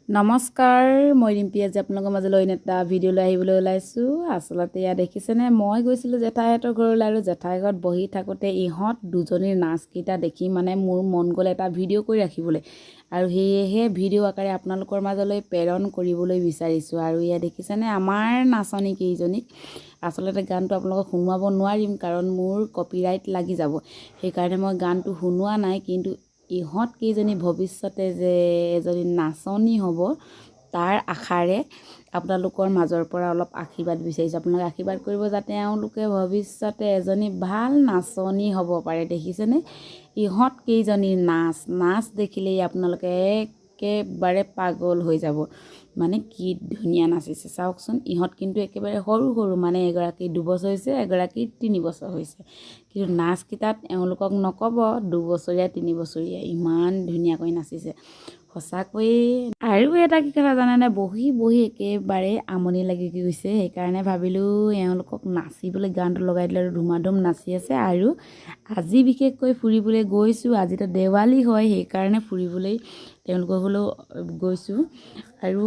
নমস্কাৰ মই ৰিম্পী আজি আপোনালোকৰ মাজলৈ এটা ভিডিঅ' লৈ আহিবলৈ ওলাইছোঁ। আচলতে ইয়াত দেখিছেনে মই গৈছিলোঁ জেঠাইহঁতৰ ঘৰলৈ আৰু জেঠাই ঘৰত বহি থাকোঁতে ইহঁত দুজনীৰ নাচকেইটা দেখি মানে মোৰ মন গ'ল এটা ভিডিঅ' কৰি ৰাখিবলৈ আৰু সেয়েহে ভিডিঅ' আকাৰে আপোনালোকৰ মাজলৈ প্ৰেৰণ কৰিবলৈ বিচাৰিছোঁ। আৰু ইয়াত দেখিছেনে আমাৰ নাচনী কেইজনীক। আচলতে গানটো আপোনালোকক শুনোৱাব নোৱাৰিম কাৰণ মোৰ কপিৰাইট লাগি যাব, সেইকাৰণে মই গানটো শুনোৱা নাই। কিন্তু ইহঁত কেইজনী ভৱিষ্যতে যে এজনী নাচনী হ'ব তাৰ আশাৰে আপোনালোকৰ মাজৰ পৰা অলপ আশীৰ্বাদ বিচাৰিছোঁ। আপোনালোকে আশীৰ্বাদ কৰিব যাতে এওঁলোকে ভৱিষ্যতে এজনী ভাল নাচনী হ'ব পাৰে। দেখিছেনে ইহঁত কেইজনীৰ নাচ দেখিলেই আপোনালোকে একেবাৰে পাগল হৈ যাব। মানে কি ধুনীয়া নাচিছে চাওকচোন। ইহঁত কিন্তু একেবাৰে সৰু সৰু, মানে এগৰাকী 2 বছৰ হৈছে, এগৰাকী 3 বছৰ হৈছে, কিন্তু নাচকেইটাত এওঁলোকক নক'ব 2 বছৰীয়া 3 বছৰীয়া, ইমান ধুনীয়াকৈ নাচিছে সঁচাকৈয়ে। আৰু এটা কি কথা জানেনে, বহি বহি একেবাৰে আমনি লাগি গৈছে, সেইকাৰণে ভাবিলোঁ এওঁলোকক নাচিবলৈ গানটো লগাই দিলে আৰু ধুমাধুম নাচি আছে। আৰু আজি বিশেষকৈ ফুৰিবলৈ গৈছোঁ, আজিতো দেৱালী হয়, সেইকাৰণে ফুৰিবলৈ তেওঁলোকৰ ঘৰলৈ গৈছোঁ আৰু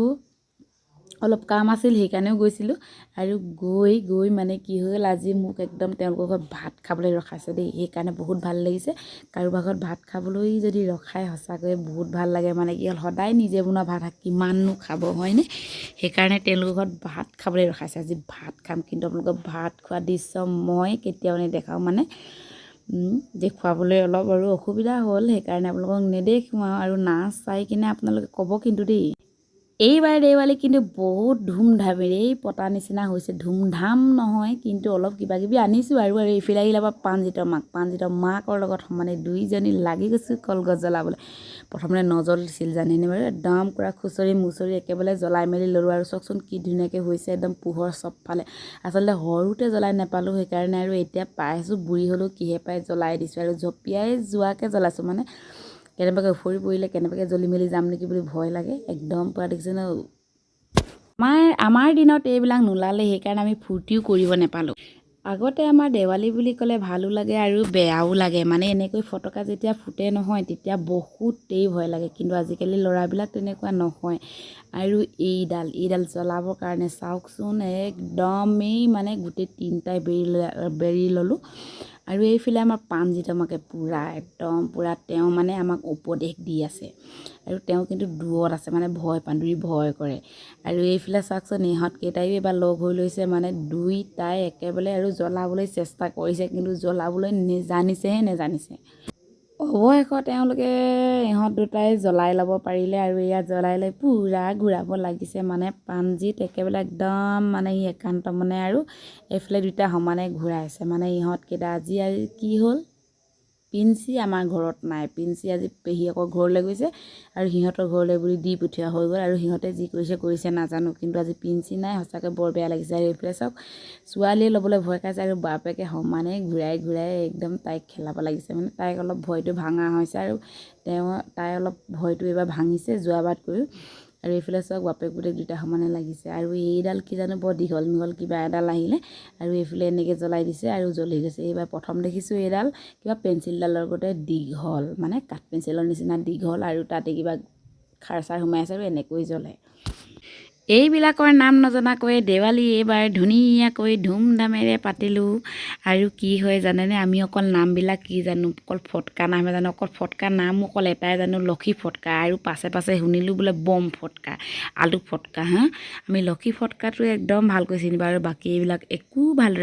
অলপ কাম আছিল সেইকাৰণেও গৈছিলোঁ। আৰু গৈ মানে কি হ'ল, আজি মোক একদম তেওঁলোকৰ ঘৰত ভাত খাবলৈ ৰখাইছে দেই, সেইকাৰণে বহুত ভাল লাগিছে। কাৰোবাৰ ঘৰত ভাত খাবলৈ যদি ৰখায় সঁচাকৈয়ে বহুত ভাল লাগে। মানে কি হ'ল, সদায় নিজে বনোৱা ভাত কিমাননো খাব হয়নে, সেইকাৰণে তেওঁলোকৰ ঘৰত ভাত খাবলৈ ৰখাইছে। আজি ভাত খাম, কিন্তু আপোনালোকক ভাত খোৱা দৃশ্য মই কেতিয়াও নেদেখাওঁ, মানে দেখুৱাবলৈ অলপ আৰু অসুবিধা হ'ল, সেইকাৰণে আপোনালোকক নেদেখুৱাওঁ। আৰু নাচ চাই কিনে আপোনালোকে ক'ব কিন্তু দেই। এইবাৰ দেৱালী কিন্তু বহুত ধুমধামেৰেই পতা নিচিনা হৈছে। ধুমধাম নহয় কিন্তু অলপ কিবা কিবি আনিছোঁ। আৰু এইফালে আহিলে আমাৰ পাণজিতৰ মাকৰ লগত সমানে দুইজনী লাগি গৈছোঁ কলগছ জ্বলাবলৈ। প্ৰথমতে নজ্বলিছিল জানেনে বাৰু, একদম পূৰা খুচৰি মুচৰি একেবাৰে জ্বলাই মেলি ল'লোঁ। আৰু চাওকচোন কি ধুনীয়াকৈ হৈছে, একদম পোহৰ চবফালে। আচলতে সৰুতে জ্বলাই নাপালোঁ, সেইকাৰণে আৰু এতিয়া পাইছোঁ বুঢ়ী হ'লেও কিহে পাই জ্বলাই দিছোঁ। আৰু জঁপিয়াই যোৱাকৈ জ্বলাইছোঁ, মানে কেনেবাকৈ উফৰি পৰিলে কেনেবাকৈ জ্বলি মেলি যাম নেকি বুলি ভয় লাগে। একদম পূৰা দেখিছে ন, আমাৰ দিনত এইবিলাক নোলালে, সেইকাৰণে আমি ফূৰ্তিও কৰিব নাপালোঁ। আগতে আমাৰ দেৱালী বুলি ক'লে ভালো লাগে আৰু বেয়াও লাগে। মানে এনেকৈ ফটকা যেতিয়া ফুটে নহয় তেতিয়া বহুতেই ভয় লাগে, কিন্তু আজিকালি ল'ৰাবিলাক তেনেকুৱা নহয়। আৰু এইডাল জ্বলাবৰ কাৰণে চাওকচোন, একদমেই মানে গোটেই 3টাই বেৰি ল'লোঁ। আৰু এইফালে আমাৰ পাণজিতৰ মাকে পূৰা তেওঁ মানে আমাক উপদেশ দি আছে। আৰু তেওঁ কিন্তু দূৰত আছে, মানে ভয় কৰে। আৰু এইফালে চাওকচোন, ইহঁতকেইটাইও এবাৰ লগ হৈ লৈছে, মানে দুইটাই একেবাৰে আৰু জ্বলাবলৈ চেষ্টা কৰিছে, কিন্তু জ্বলাবলৈ নেজানিছে। অৱশেষত তেওঁলোকে ইহঁত দুটাই জ্বলাই ল'ব পাৰিলে। আৰু ইয়াত জ্বলাই লৈ পূৰা ঘূৰাব লাগিছে, মানে পাণজিত একেবাৰে একদম মানে সি একান্ত মানে। আৰু এইফালে দুটা সমানে ঘূৰাইছে, মানে ইহঁতকেইটা আজি কি হ'ল, পিঞ্চি আমাৰ ঘৰত নাই। পিঞ্চি আজি পেহীয়েকৰ ঘৰলৈ গৈছে আৰু সিহঁতৰ ঘৰলৈ বুলি দি পঠিওৱা হৈ গ'ল। আৰু সিহঁতে যি কৰিছে নাজানো, কিন্তু আজি পিঞ্চি নাই, সঁচাকৈ বৰ বেয়া লাগিছে। আৰু এইফালে চাওক, ছোৱালীয়ে ল'বলৈ ভয় খাইছে আৰু বাপেকে সমানে ঘূৰাই একদম তাইক খেলাব লাগিছে। মানে তাইক অলপ ভয়টো ভাঙা হৈছে, আৰু তাই অলপ ভয়টো এইবাৰ ভাঙিছে যোৱাবাৰতকৈও। আৰু এইফালে চাওক, বাপেক পুতেক দুটা সমানে লাগিছে। আৰু এইডাল কি জানো বৰ দীঘল কিবা এডাল আহিলে, আৰু এইফালে এনেকৈ জ্বলাই দিছে আৰু জ্বলি গৈছে। এইবাৰ প্ৰথম দেখিছোঁ এইডাল কিবা পেঞ্চিলডালৰ গতে দীঘল, মানে কাঠ পেঞ্চিলৰ নিচিনা দীঘল, আৰু তাতে কিবা খাৰ চাৰ সোমাই আছে আৰু এনেকৈ জ্বলে। এইবিলাকৰ নাম নজনাকৈ দেৱালী এইবাৰ ধুনীয়াকৈ ধুমধামেৰে পাতিলোঁ। আৰু কি হয় জানেনে, আমি অকল নামবিলাক কি জানো, অকল ফটকা নামহে জানো। অকল ফটকা নাম অকল এটাই জানো, লক্ষী ফটকা। আৰু পাছে শুনিলোঁ বোলে বম ফটকা, আলু ফটকা। আমি লক্ষী ফটকাটো একদম ভালকৈ চিনি পাওঁ, আৰু বাকী এইবিলাক একো ভালদৰে